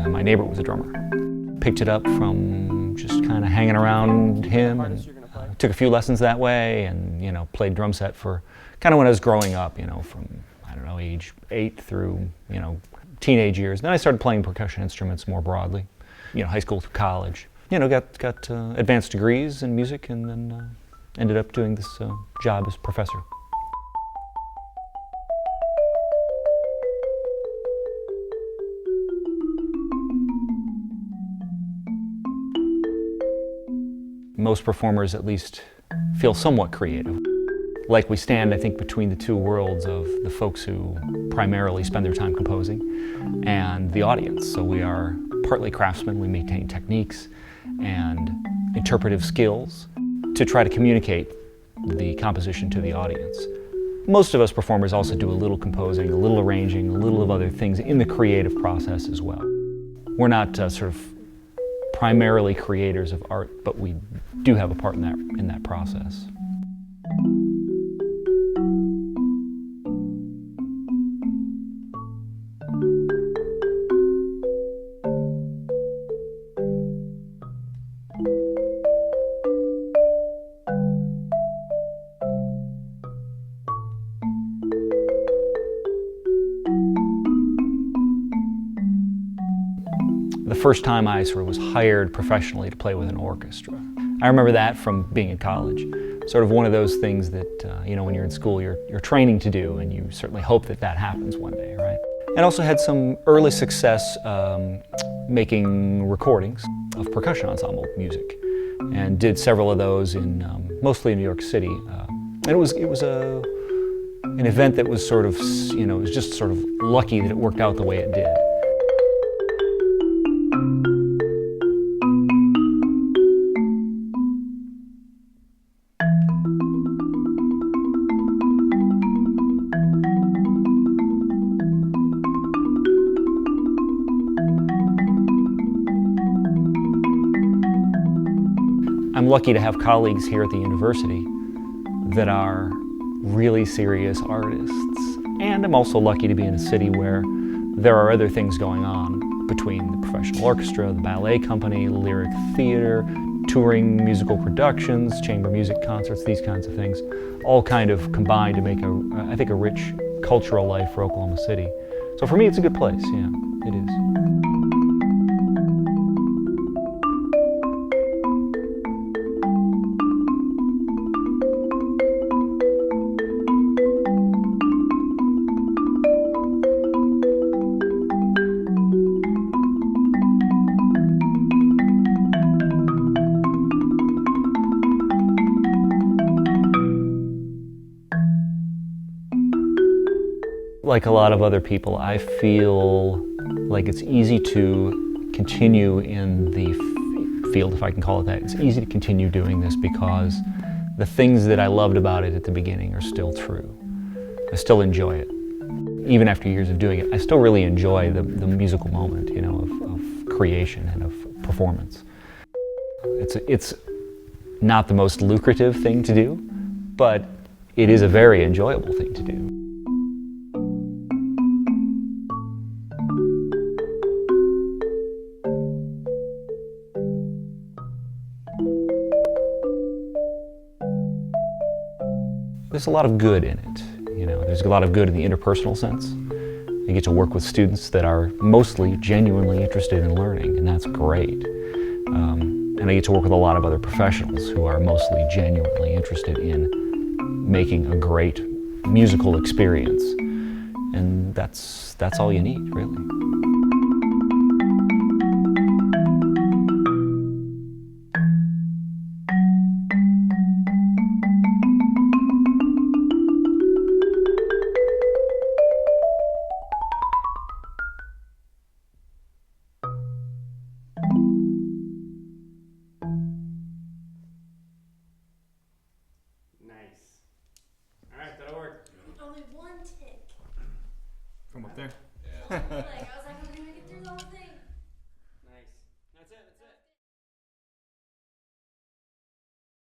my neighbor was a drummer. Picked it up from just kind of hanging around him, and took a few lessons that way, and played drum set for kind of when I was growing up, from I don't know, age 8 through teenage years. Then I started playing percussion instruments more broadly, high school through college. Got advanced degrees in music, and then ended up doing this job as professor. Most performers at least feel somewhat creative. Like we stand, I think, between the two worlds of the folks who primarily spend their time composing and the audience. So we are partly craftsmen, we maintain techniques and interpretive skills to try to communicate the composition to the audience. Most of us performers also do a little composing, a little arranging, a little of other things in the creative process as well. We're not sort of primarily creators of art, but we do have a part in that process. The first time I sort of was hired professionally to play with an orchestra. I remember that from being in college. Sort of one of those things that, when you're in school, you're training to do, and you certainly hope that that happens one day, right? And also had some early success making recordings of percussion ensemble music, and did several of those in mostly in New York City. And it was an event that was sort of, it was just sort of lucky that it worked out the way it did. I'm lucky to have colleagues here at the university that are really serious artists. And I'm also lucky to be in a city where there are other things going on between the professional orchestra, the ballet company, lyric theater, touring musical productions, chamber music concerts, these kinds of things, all kind of combine to make, I think, a rich cultural life for Oklahoma City. So for me, it's a good place, yeah, it is. Like a lot of other people, I feel like it's easy to continue in the field, if I can call it that. It's easy to continue doing this because the things that I loved about it at the beginning are still true. I still enjoy it. Even after years of doing it, I still really enjoy the musical moment, of creation and of performance. It's not the most lucrative thing to do, but it is a very enjoyable thing to do. There's a lot of good in it. There's a lot of good in the interpersonal sense. You get to work with students that are mostly genuinely interested in learning, and that's great. And I get to work with a lot of other professionals who are mostly genuinely interested in making a great musical experience. And that's all you need, really. Nice. All right, that'll work. Only one take. From up there? Yeah.